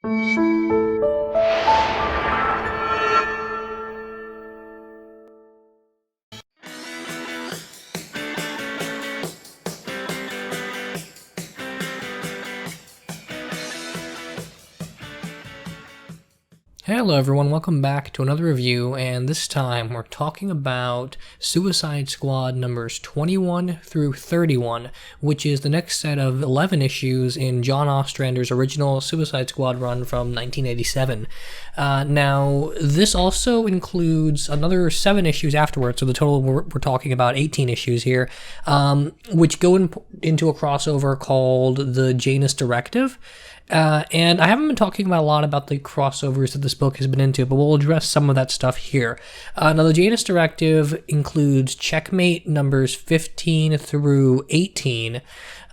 Hello everyone, welcome back to another review, and this time we're talking about Suicide Squad numbers 21 through 31, which is the next set of 11 issues in John Ostrander's original Suicide Squad run from 1987. Now, this also includes another 7 issues afterwards, so the total we're talking about 18 issues here, which go into a crossover called the Janus Directive. And I haven't been talking about a lot about the crossovers that this book has been into, but we'll address some of that stuff here. Now, the Janus Directive includes Checkmate numbers 15 through 18,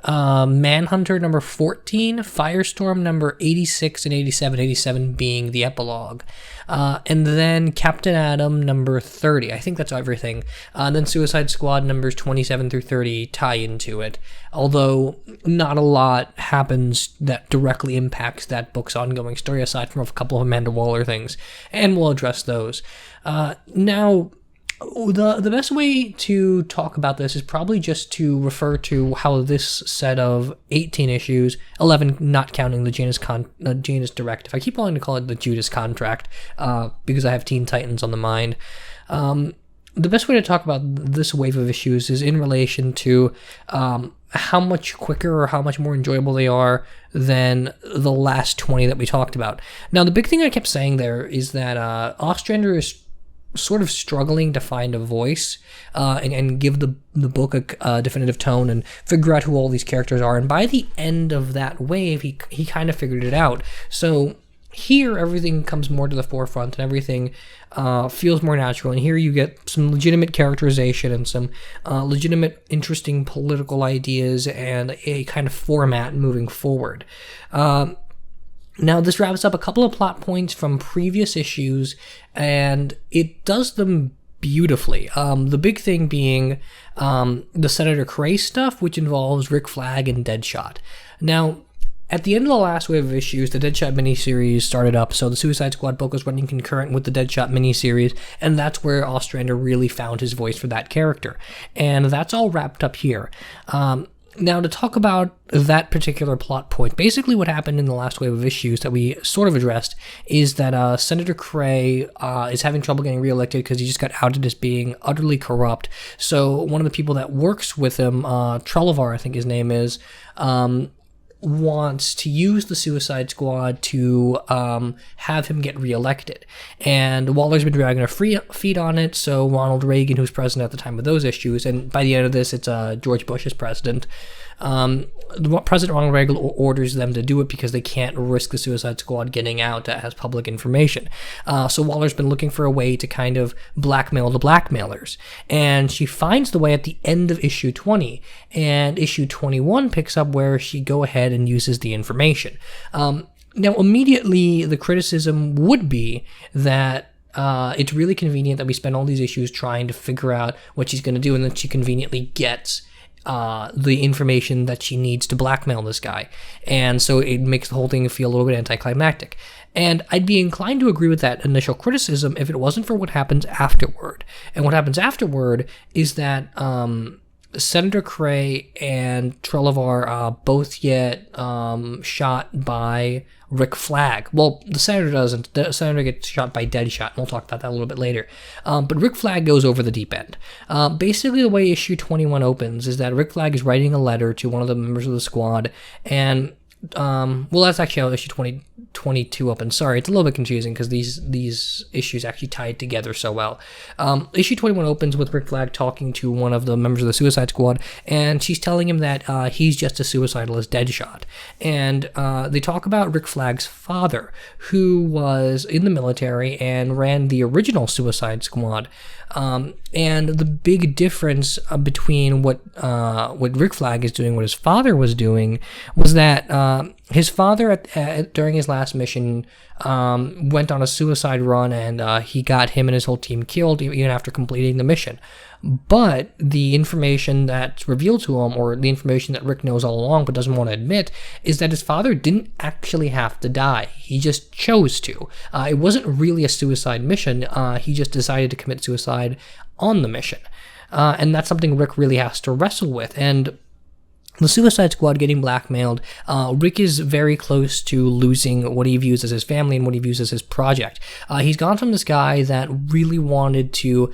Manhunter number 14, Firestorm number 86 and 87 being the epilogue, and then Captain Atom number 30. I think that's everything. And then Suicide Squad numbers 27 through 30 tie into it, although not a lot happens that directly impacts that book's ongoing story aside from a couple of Amanda Waller things, and we'll address those. Now, the best way to talk about this is probably just to refer to how this set of 18 issues, 11 not counting the Janus Directive. I keep wanting to call it the Judas Contract because I have Teen Titans on the mind. The best way to talk about this wave of issues is in relation to how much quicker or how much more enjoyable they are than the last 20 that we talked about. Now, the big thing I kept saying there is that Ostrander is sort of struggling to find a voice and give the book a definitive tone and figure out who all these characters are. And by the end of that wave, he kind of figured it out. So here, everything comes more to the forefront and everything feels more natural. And here you get some legitimate characterization and some legitimate, interesting political ideas and a kind of format moving forward. Now, this wraps up a couple of plot points from previous issues, and it does them beautifully. The big thing being the Senator Cray stuff, which involves Rick Flagg and Deadshot. Now, at the end of the last wave of issues, the Deadshot miniseries started up, so the Suicide Squad book was running concurrent with the Deadshot miniseries, and that's where Ostrander really found his voice for that character. And that's all wrapped up here. Now, to talk about that particular plot point, basically what happened in the last wave of issues that we sort of addressed is that Senator Cray is having trouble getting reelected because he just got outed as being utterly corrupt. So one of the people that works with him, Trelevar, I think his name is, wants to use the Suicide Squad to have him get reelected. And Waller's been dragging her feet on it, so Ronald Reagan, who's president at the time of those issues, and by the end of this, it's George Bush is president, President Ronald Reagan orders them to do it because they can't risk the Suicide Squad getting out as public information. So Waller's been looking for a way to kind of blackmail the blackmailers. And she finds the way at the end of issue 20. And issue 21 picks up where she go ahead and uses the information. Now, immediately, the criticism would be that it's really convenient that we spend all these issues trying to figure out what she's going to do, and then she conveniently gets the information that she needs to blackmail this guy. And so it makes the whole thing feel a little bit anticlimactic. And I'd be inclined to agree with that initial criticism if it wasn't for what happens afterward. And what happens afterward is that Senator Cray and Trelevar both get shot by Rick Flagg. Well, the Senator doesn't. The Senator gets shot by Deadshot, and we'll talk about that a little bit later. But Rick Flagg goes over the deep end. Basically, the way issue 21 opens is that Rick Flagg is writing a letter to one of the members of the squad, and well, that's actually how issue 22 opens. Sorry, it's a little bit confusing because these issues actually tied together so well. Issue 21 opens with Rick Flagg talking to one of the members of the Suicide Squad, and she's telling him that he's just as suicidal as Deadshot. And they talk about Rick Flagg's father, who was in the military and ran the original Suicide Squad. And the big difference between what Rick Flagg is doing, what his father was doing, was that his father, during his last mission, went on a suicide run, and he got him and his whole team killed even after completing the mission. But the information that's revealed to him, or the information that Rick knows all along but doesn't want to admit, is that his father didn't actually have to die. He just chose to. It wasn't really a suicide mission. He just decided to commit suicide on the mission. And that's something Rick really has to wrestle with. And the Suicide Squad getting blackmailed, Rick is very close to losing what he views as his family and what he views as his project. He's gone from this guy that really wanted to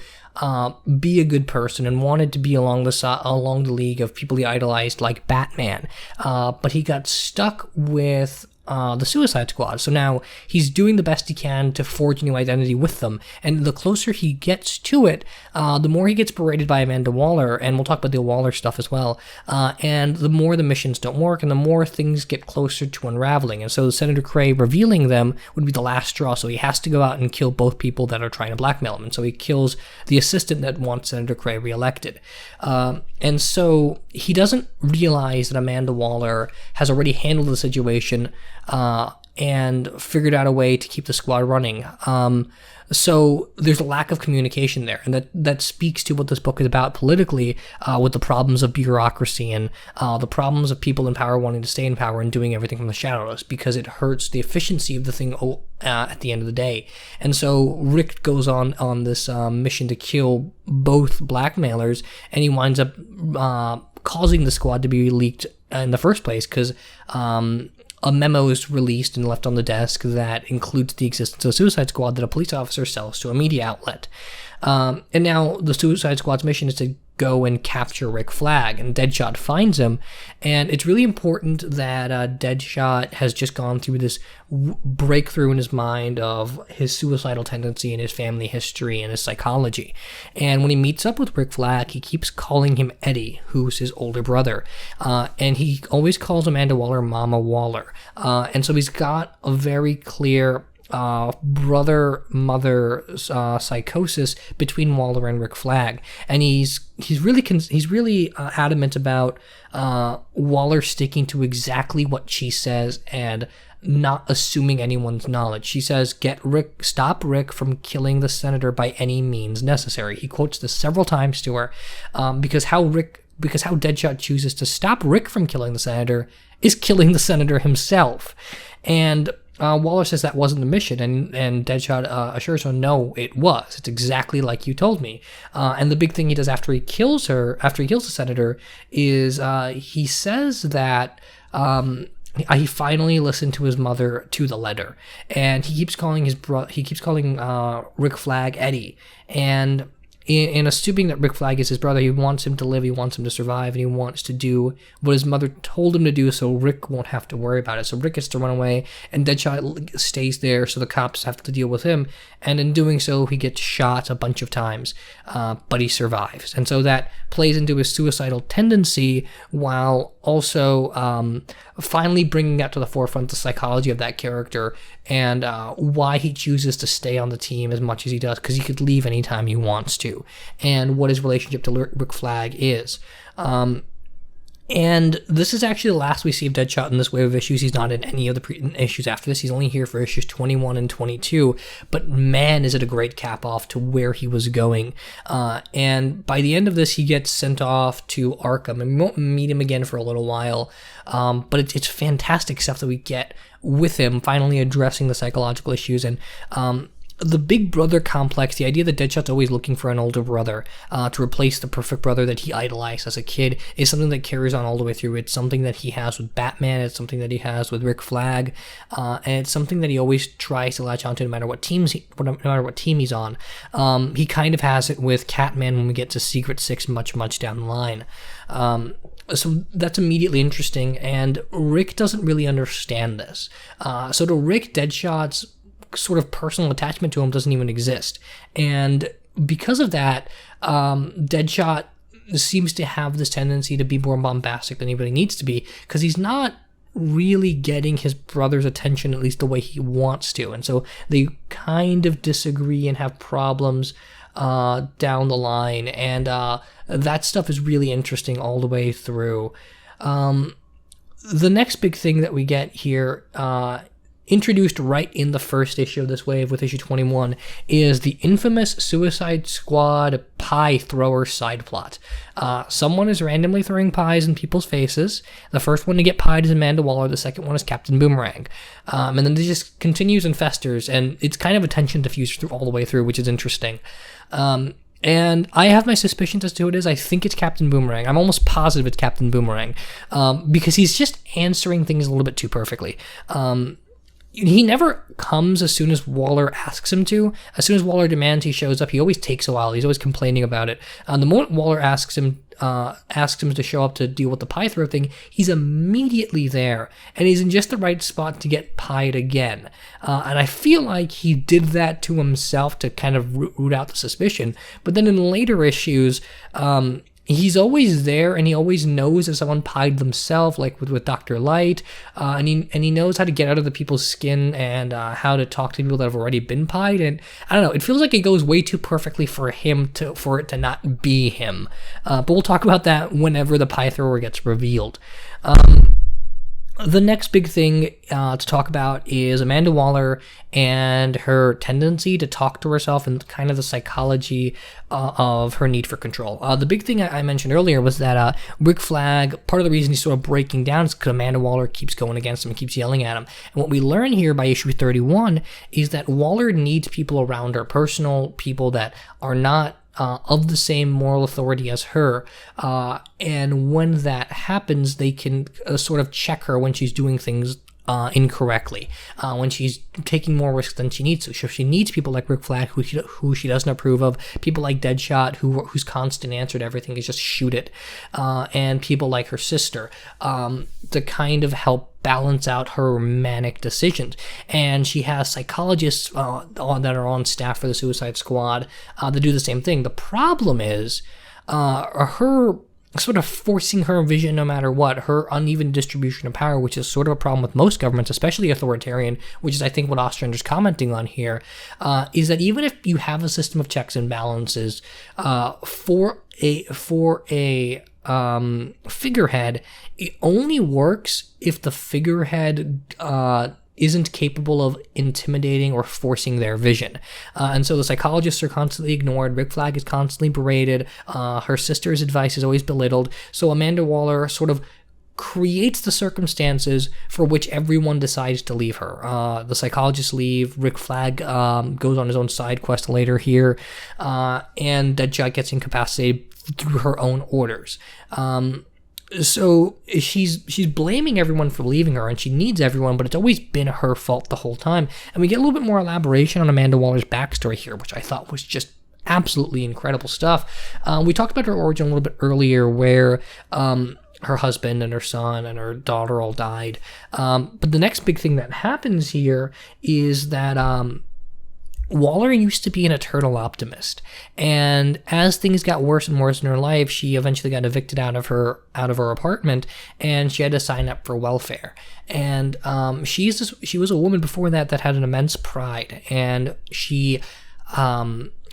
be a good person and wanted to be along the league of people he idolized, like Batman, but he got stuck with the Suicide Squad. So now he's doing the best he can to forge a new identity with them. And the closer he gets to it, the more he gets berated by Amanda Waller, and we'll talk about the Waller stuff as well. And the more the missions don't work, and the more things get closer to unraveling. And so Senator Cray revealing them would be the last straw. So he has to go out and kill both people that are trying to blackmail him. And so he kills the assistant that wants Senator Cray reelected. And so he doesn't realize that Amanda Waller has already handled the situation and figured out a way to keep the squad running. So there's a lack of communication there, and that speaks to what this book is about politically, with the problems of bureaucracy and the problems of people in power wanting to stay in power and doing everything from the shadows, because it hurts the efficiency of the thing at the end of the day. And so Rick goes on this mission to kill both blackmailers, and he winds up causing the squad to be leaked in the first place, because a memo is released and left on the desk that includes the existence of a Suicide Squad that a police officer sells to a media outlet. And now the Suicide Squad's mission is to go and capture Rick Flagg, and Deadshot finds him. And it's really important that Deadshot has just gone through this breakthrough in his mind of his suicidal tendency and his family history and his psychology. And when he meets up with Rick Flagg, he keeps calling him Eddie, who's his older brother. And he always calls Amanda Waller Mama Waller. And so he's got a very clear brother-mother psychosis between Waller and Rick Flagg, and he's really adamant about Waller sticking to exactly what she says and not assuming anyone's knowledge. She says, stop Rick from killing the senator by any means necessary. He quotes this several times to her, because how Deadshot chooses to stop Rick from killing the senator is killing the senator himself. And Waller says that wasn't the mission, and Deadshot assures her, no, it was. It's exactly like you told me. And the big thing he does after he kills the senator, is he says that he finally listened to his mother to the letter, and he keeps calling Rick Flagg Eddie, and in assuming that Rick Flagg is his brother, he wants him to live, he wants him to survive, and he wants to do what his mother told him to do so Rick won't have to worry about it. So Rick gets to run away, and Deadshot stays there so the cops have to deal with him, and in doing so, he gets shot a bunch of times, but he survives. And so that plays into his suicidal tendency, while also finally bringing out to the forefront the psychology of that character and why he chooses to stay on the team as much as he does, because he could leave anytime he wants to, and what his relationship to Rick Flagg is. And this is actually the last we see of Deadshot in this wave of issues. He's not in any of the issues after this. He's only here for issues 21 and 22. But man, is it a great cap-off to where he was going. And by the end of this, he gets sent off to Arkham, and we won't meet him again for a little while. But it's fantastic stuff that we get with him finally addressing the psychological issues. And the big brother complex, the idea that Deadshot's always looking for an older brother to replace the perfect brother that he idolized as a kid, is something that carries on all the way through. It's something that he has with Batman, it's something that he has with Rick Flagg, and it's something that he always tries to latch onto no matter what team he's on. He kind of has it with Catman when we get to Secret Six much down the line. So that's immediately interesting, and Rick doesn't really understand this. So to Rick, Deadshot's sort of personal attachment to him doesn't even exist. And because of that, Deadshot seems to have this tendency to be more bombastic than he really needs to be, because he's not really getting his brother's attention, at least the way he wants to. And so they kind of disagree and have problems down the line. And that stuff is really interesting all the way through. The next big thing that we get here, introduced right in the first issue of this wave with issue 21, is the infamous Suicide Squad pie thrower side plot. Someone is randomly throwing pies in people's faces. The first one to get pied is Amanda Waller. The second one is Captain Boomerang. And then it just continues and festers, and it's kind of a tension diffuser through all the way through, which is interesting. And I have my suspicions as to who it is. I think it's Captain Boomerang. I'm almost positive it's Captain Boomerang, because he's just answering things a little bit too perfectly. He never comes as soon as Waller asks him to. As soon as Waller demands he shows up, he always takes a while. He's always complaining about it. The moment Waller asks him to show up to deal with the pie throw thing, he's immediately there, and he's in just the right spot to get pied again. And I feel like he did that to himself to kind of root out the suspicion. But then in later issues, he's always there, and he always knows if someone pied themselves, like with Dr. Light, and he knows how to get out of the people's skin and how to talk to people that have already been pied. And I don't know, it feels like it goes way too perfectly for it to not be him. But we'll talk about that whenever the pie thrower gets revealed. The next big thing to talk about is Amanda Waller and her tendency to talk to herself and kind of the psychology of her need for control. The big thing I mentioned earlier was that Rick Flagg, part of the reason he's sort of breaking down is because Amanda Waller keeps going against him and keeps yelling at him. And what we learn here by issue 31 is that Waller needs people around her, personal people that are not of the same moral authority as her, and when that happens, they can sort of check her when she's doing things incorrectly, when she's taking more risks than she needs to. So she needs people like Rick Flagg, who she doesn't approve of, people like Deadshot, whose constant answer to everything is just shoot it, and people like her sister, to kind of help balance out her manic decisions. And she has psychologists that are on staff for the Suicide Squad that do the same thing. The problem is her sort of forcing her vision no matter what, her uneven distribution of power, which is sort of a problem with most governments, especially authoritarian, which is I think what Ostrander's commenting on here, is that even if you have a system of checks and balances for a figurehead, it only works if the figurehead isn't capable of intimidating or forcing their vision. And so the psychologists are constantly ignored, Rick Flagg is constantly berated, her sister's advice is always belittled, so Amanda Waller sort of creates the circumstances for which everyone decides to leave her. The psychologists leave, Rick Flagg goes on his own side quest later here, and Deadshot gets incapacitated through her orders. So she's blaming everyone for leaving her, and she needs everyone, but it's always been her fault the whole time. And we get a little bit more elaboration on Amanda Waller's backstory here, which I thought was just absolutely incredible stuff. We talked about her origin a little bit earlier, where her husband and her son and her daughter all died. But the next big thing that happens here is that Waller used to be an eternal optimist, and as things got worse and worse in her life, she eventually got evicted out of her apartment, and she had to sign up for welfare. And she was a woman before that had an immense pride, and she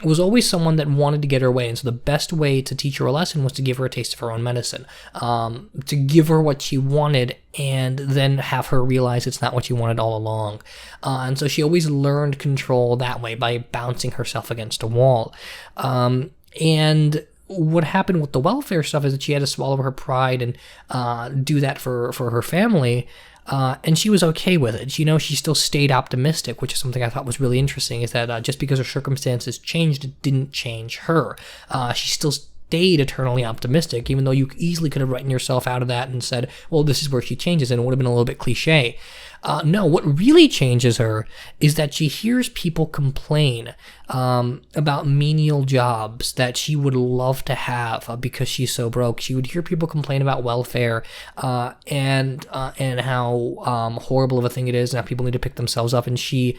was always someone that wanted to get her way. And so the best way to teach her a lesson was to give her a taste of her own medicine, to give her what she wanted and then have her realize it's not what she wanted all along. And so she always learned control that way, by bouncing herself against a wall. And what happened with the welfare stuff is that she had to swallow her pride and do that for her family. And she was okay with it. You know, she still stayed optimistic, which is something I thought was really interesting, is that just because her circumstances changed, it didn't change her. She still stayed eternally optimistic, even though you easily could have written yourself out of that and said, well, this is where she changes, and it would have been a little bit cliche. No, what really changes her is that she hears people complain about menial jobs that she would love to have because she's so broke. She would hear people complain about welfare and how horrible of a thing it is, and how people need to pick themselves up. And she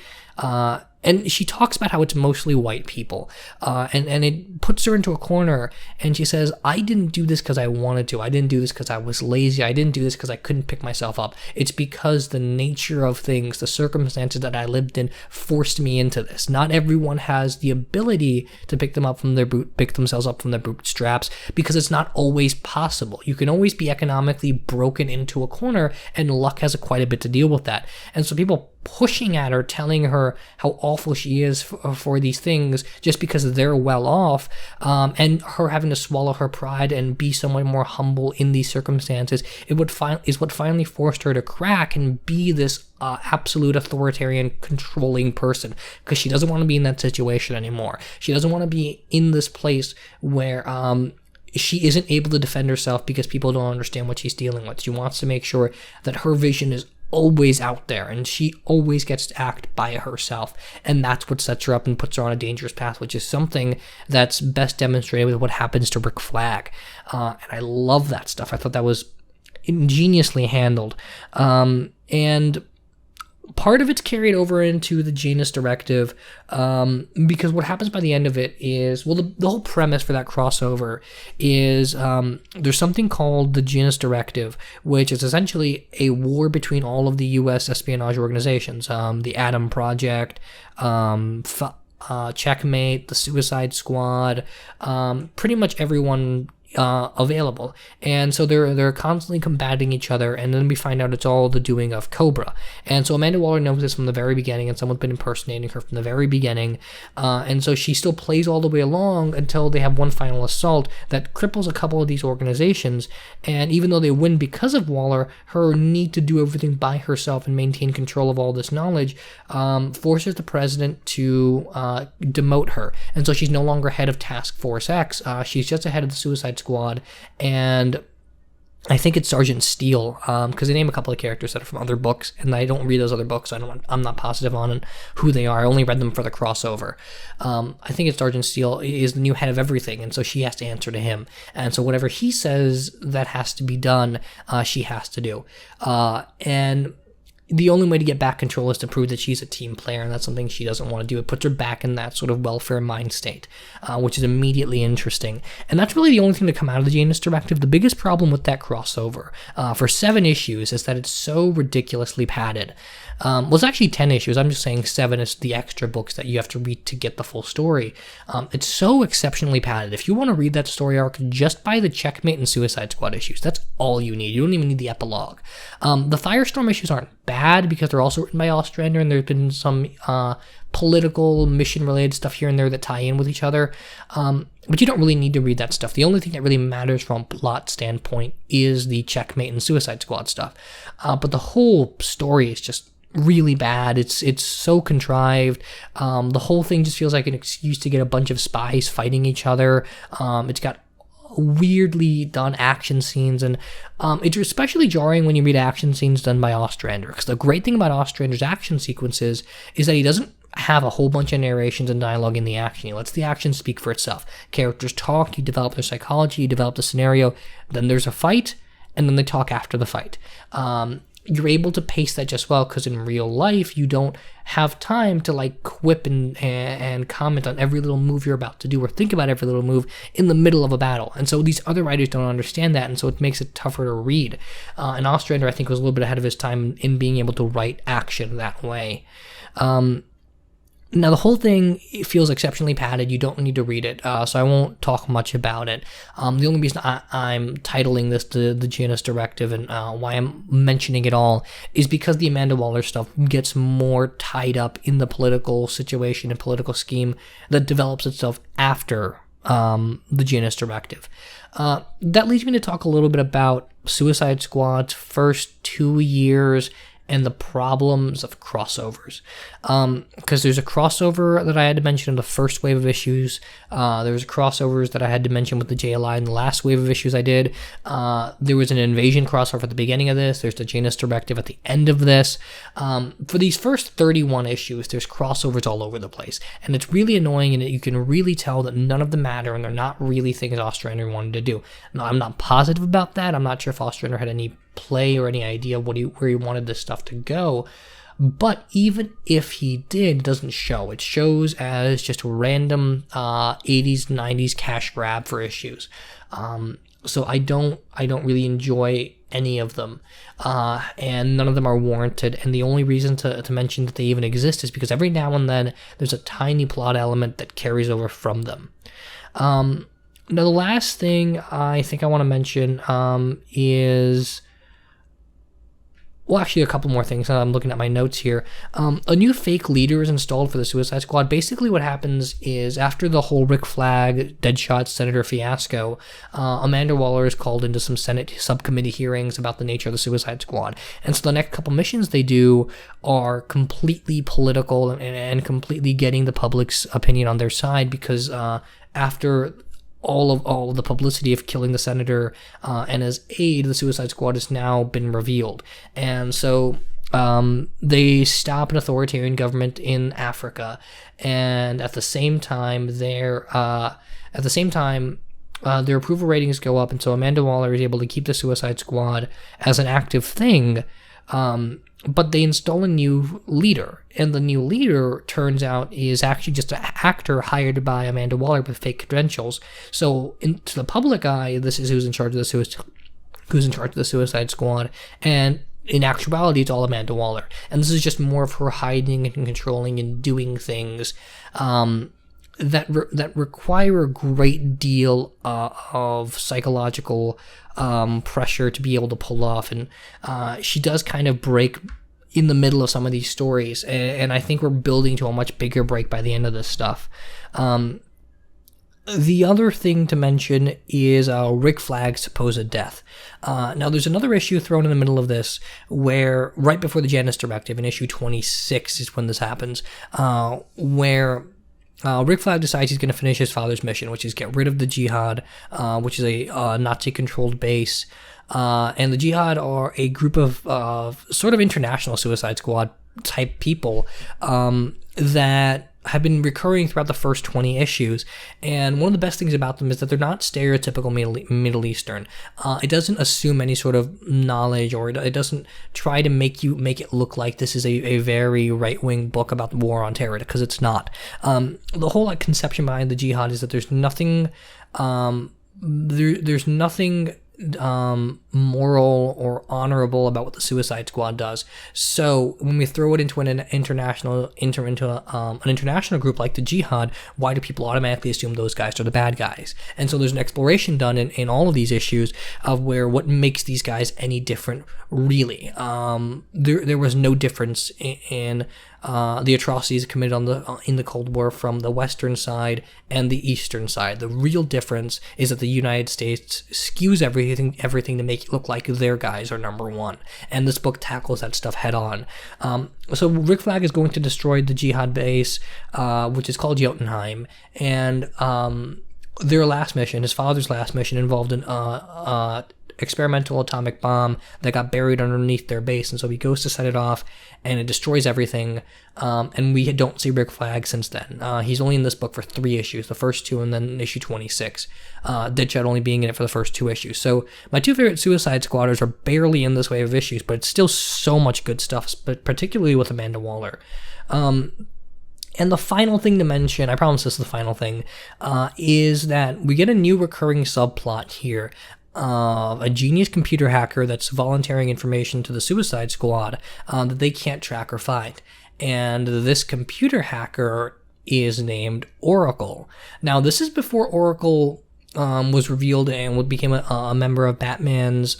And she talks about how it's mostly white people, and it puts her into a corner, and she says, I didn't do this because I wanted to. I didn't do this because I was lazy. I didn't do this because I couldn't pick myself up. It's because the nature of things, the circumstances that I lived in, forced me into this. Not everyone has the ability to pick themselves up from their bootstraps, because it's not always possible. You can always be economically broken into a corner, and luck has quite a bit to deal with that. And so people pushing at her, telling her how awful she is for these things just because they're well off, and her having to swallow her pride and be somewhat more humble in these circumstances, is what finally forced her to crack and be this absolute authoritarian, controlling person, because she doesn't want to be in that situation anymore. She doesn't want to be in this place where she isn't able to defend herself because people don't understand what she's dealing with. She wants to make sure that her vision is always out there, and she always gets to act by herself, and that's what sets her up and puts her on a dangerous path, which is something that's best demonstrated with what happens to Rick Flagg. And I love that stuff. I thought that was ingeniously handled, and part of it's carried over into the Janus Directive, because what happens by the end of it is, well, the whole premise for that crossover is there's something called the Janus Directive, which is essentially a war between all of the U.S. espionage organizations, the Atom Project, Checkmate, the Suicide Squad, pretty much everyone available. And so they're constantly combating each other, and then we find out it's all the doing of Cobra. And so Amanda Waller knows this from the very beginning, and someone's been impersonating her from the very beginning, and so she still plays all the way along until they have one final assault that cripples a couple of these organizations. And even though they win because of Waller, her need to do everything by herself and maintain control of all this knowledge forces the president to demote her. And so she's no longer head of Task Force X. She's just ahead of the Suicide Squad, and I think it's Sergeant Steele, because they name a couple of characters that are from other books, and I don't read those other books, so I'm not positive on who they are. I only read them for the crossover. I think it's Sergeant Steele is the new head of everything, and so she has to answer to him, and so whatever he says that has to be done, she has to do, and the only way to get back control is to prove that she's a team player, and that's something she doesn't want to do. It puts her back in that sort of welfare mind state, which is immediately interesting. And that's really the only thing to come out of the Janus Directive. The biggest problem with that crossover for 7 issues is that it's so ridiculously padded. Well, it's actually 10 issues. I'm just saying 7 is the extra books that you have to read to get the full story. It's so exceptionally padded. If you want to read that story arc, just buy the Checkmate and Suicide Squad issues. That's all you need. You don't even need the epilogue. The Firestorm issues aren't bad because they're also written by Ostrander, and there's been some political, mission-related stuff here and there that tie in with each other. But you don't really need to read that stuff. The only thing that really matters from a plot standpoint is the Checkmate and Suicide Squad stuff. But the whole story is just really bad. It's so contrived. The whole thing just feels like an excuse to get a bunch of spies fighting each other. It's got weirdly done action scenes, and it's especially jarring when you read action scenes done by Ostrander, because the great thing about Ostrander's action sequences is that he doesn't have a whole bunch of narrations and dialogue in the action. He lets the action speak for itself. Characters talk, you develop their psychology, you develop the scenario, then there's a fight, and then they talk after the fight. You're able to pace that just well, because in real life you don't have time to like quip and comment on every little move you're about to do, or think about every little move in the middle of a battle. And so these other writers don't understand that, and so it makes it tougher to read. And Ostrander, I think, was a little bit ahead of his time in being able to write action that way. Now, the whole thing feels exceptionally padded. You don't need to read it, so I won't talk much about it. The only reason I'm titling this the Janus Directive and why I'm mentioning it all is because the Amanda Waller stuff gets more tied up in the political situation and political scheme that develops itself after the Janus Directive. That leads me to talk a little bit about Suicide Squad's first 2 years and the problems of crossovers. Because there's a crossover that I had to mention in the first wave of issues. There's crossovers that I had to mention with the JLI in the last wave of issues I did. There was an Invasion crossover at the beginning of this. There's the Janus Directive at the end of this. For these first 31 issues, there's crossovers all over the place. And it's really annoying, and you can really tell that none of them matter, and they're not really things Ostrander wanted to do. Now, I'm not positive about that. I'm not sure if Ostrander had any play or any idea where he wanted this stuff to go. But even if he did, it doesn't show. It shows as just a random 80s, 90s cash grab for issues. So I don't really enjoy any of them, and none of them are warranted. And the only reason to mention that they even exist is because every now and then there's a tiny plot element that carries over from them. Now the last thing I think I want to mention is... Well, actually, a couple more things. I'm looking at my notes here. A new fake leader is installed for the Suicide Squad. Basically, what happens is after the whole Rick Flagg, Deadshot Senator fiasco, Amanda Waller is called into some Senate subcommittee hearings about the nature of the Suicide Squad. And so the next couple missions they do are completely political and completely getting the public's opinion on their side, because after all of the publicity of killing the senator and his aide, the Suicide Squad has now been revealed. And so they stop an authoritarian government in Africa, and at the same time their approval ratings go up, and so Amanda Waller is able to keep the Suicide Squad as an active thing. But they install a new leader, and the new leader, turns out, is actually just an actor hired by Amanda Waller with fake credentials. So, to the public eye, this is who's in charge of the Suicide Squad, and in actuality, it's all Amanda Waller. And this is just more of her hiding and controlling and doing things that require a great deal of psychological pressure to be able to pull off, and she does kind of break in the middle of some of these stories, and I think we're building to a much bigger break by the end of this stuff. The other thing to mention is Rick Flagg's supposed death. Now, there's another issue thrown in the middle of this where, right before the Janus Directive, in issue 26 is when this happens, where Rick Flagg decides he's going to finish his father's mission, which is get rid of the Jihad, which is a Nazi-controlled base. And the Jihad are a group of sort of international Suicide Squad type people that have been recurring throughout the first 20 issues. And one of the best things about them is that they're not stereotypical Middle Eastern. It doesn't assume any sort of knowledge, or it doesn't try to make it look like this is a very right-wing book about the war on terror, because it's not. The whole conception behind the Jihad is that there's nothing there's nothing moral or honorable about what the Suicide Squad does. So when we throw it into an international group like the Jihad, why do people automatically assume those guys are the bad guys? And so there's an exploration done in all of these issues of what makes these guys any different, really. There was no difference in the atrocities committed in the Cold War from the Western side and the Eastern side. The real difference is that the United States skews everything to make it look like their guys are number one, and this book tackles that stuff head on. So Rick Flagg is going to destroy the Jihad base, which is called Jotunheim, and their last mission, his father's last mission, involved an experimental atomic bomb that got buried underneath their base, and so he goes to set it off, and it destroys everything, and we don't see Rick Flagg since then. He's only in this book for 3 issues, the first 2 and then issue 26, Deadshot only being in it for the first 2 issues. So my 2 favorite Suicide Squatters are barely in this wave of issues, but it's still so much good stuff, but particularly with Amanda Waller. And the final thing to mention, I promise this is the final thing, is that we get a new recurring subplot here. A genius computer hacker that's volunteering information to the Suicide Squad that they can't track or find. And this computer hacker is named Oracle. Now, this is before Oracle was revealed and became a member of Batman's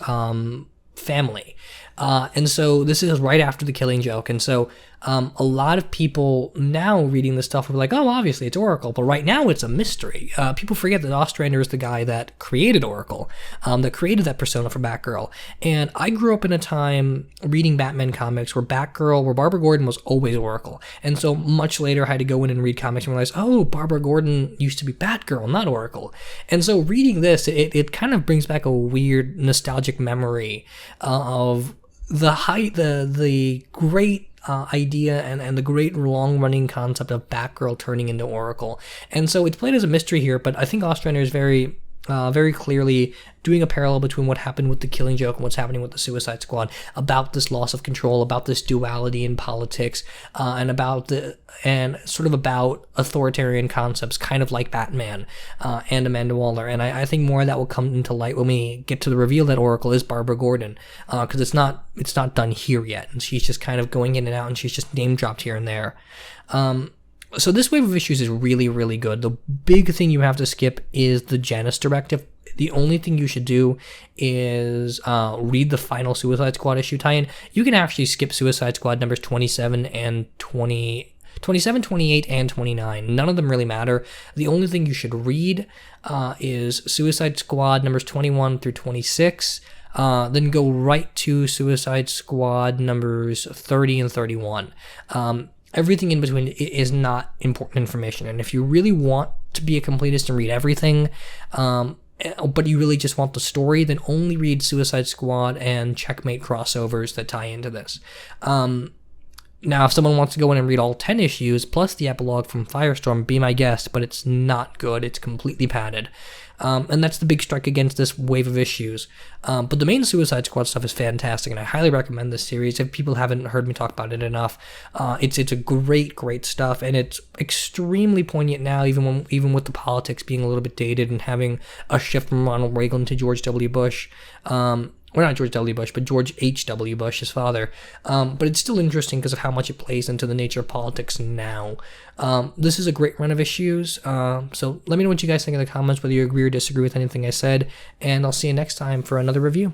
family. And so this is right after the Killing Joke. And so a lot of people now reading this stuff are like, oh, obviously it's Oracle. But right now it's a mystery. People forget that Ostrander is the guy that created Oracle, that created that persona for Batgirl. And I grew up in a time reading Batman comics where Barbara Gordon was always Oracle. And so much later I had to go in and read comics and realize, oh, Barbara Gordon used to be Batgirl, not Oracle. And so reading this, it kind of brings back a weird nostalgic memory of the great idea and the great long-running concept of Batgirl turning into Oracle. And so it's played as a mystery here, but I think Ostrander is very very clearly doing a parallel between what happened with the Killing Joke and what's happening with the Suicide Squad, about this loss of control, about this duality in politics, and about authoritarian concepts, kind of like Batman and Amanda Waller. And I think more of that will come into light when we get to the reveal that Oracle is Barbara Gordon, because it's not done here yet, and she's just kind of going in and out, and she's just name dropped here and there. So this wave of issues is really, really good. The big thing you have to skip is the Janus Directive. The only thing you should do is read the final Suicide Squad issue tie-in. You can actually skip Suicide Squad numbers 27, 28, and 29. None of them really matter. The only thing you should read is Suicide Squad numbers 21 through 26. Then go right to Suicide Squad numbers 30 and 31. Everything in between is not important information. And if you really want to be a completist and read everything, but you really just want the story, then only read Suicide Squad and Checkmate crossovers that tie into this. Now, if someone wants to go in and read all 10 issues, plus the epilogue from Firestorm, be my guest, but it's not good. It's completely padded. And that's the big strike against this wave of issues. But the main Suicide Squad stuff is fantastic, and I highly recommend this series. If people haven't heard me talk about it enough, it's a great stuff, and it's extremely poignant now, even with the politics being a little bit dated and having a shift from Ronald Reagan to George W. Bush. Well, not George W. Bush, but George H.W. Bush, his father. But it's still interesting because of how much it plays into the nature of politics now. This is a great run of issues. So let me know what you guys think in the comments, whether you agree or disagree with anything I said. And I'll see you next time for another review.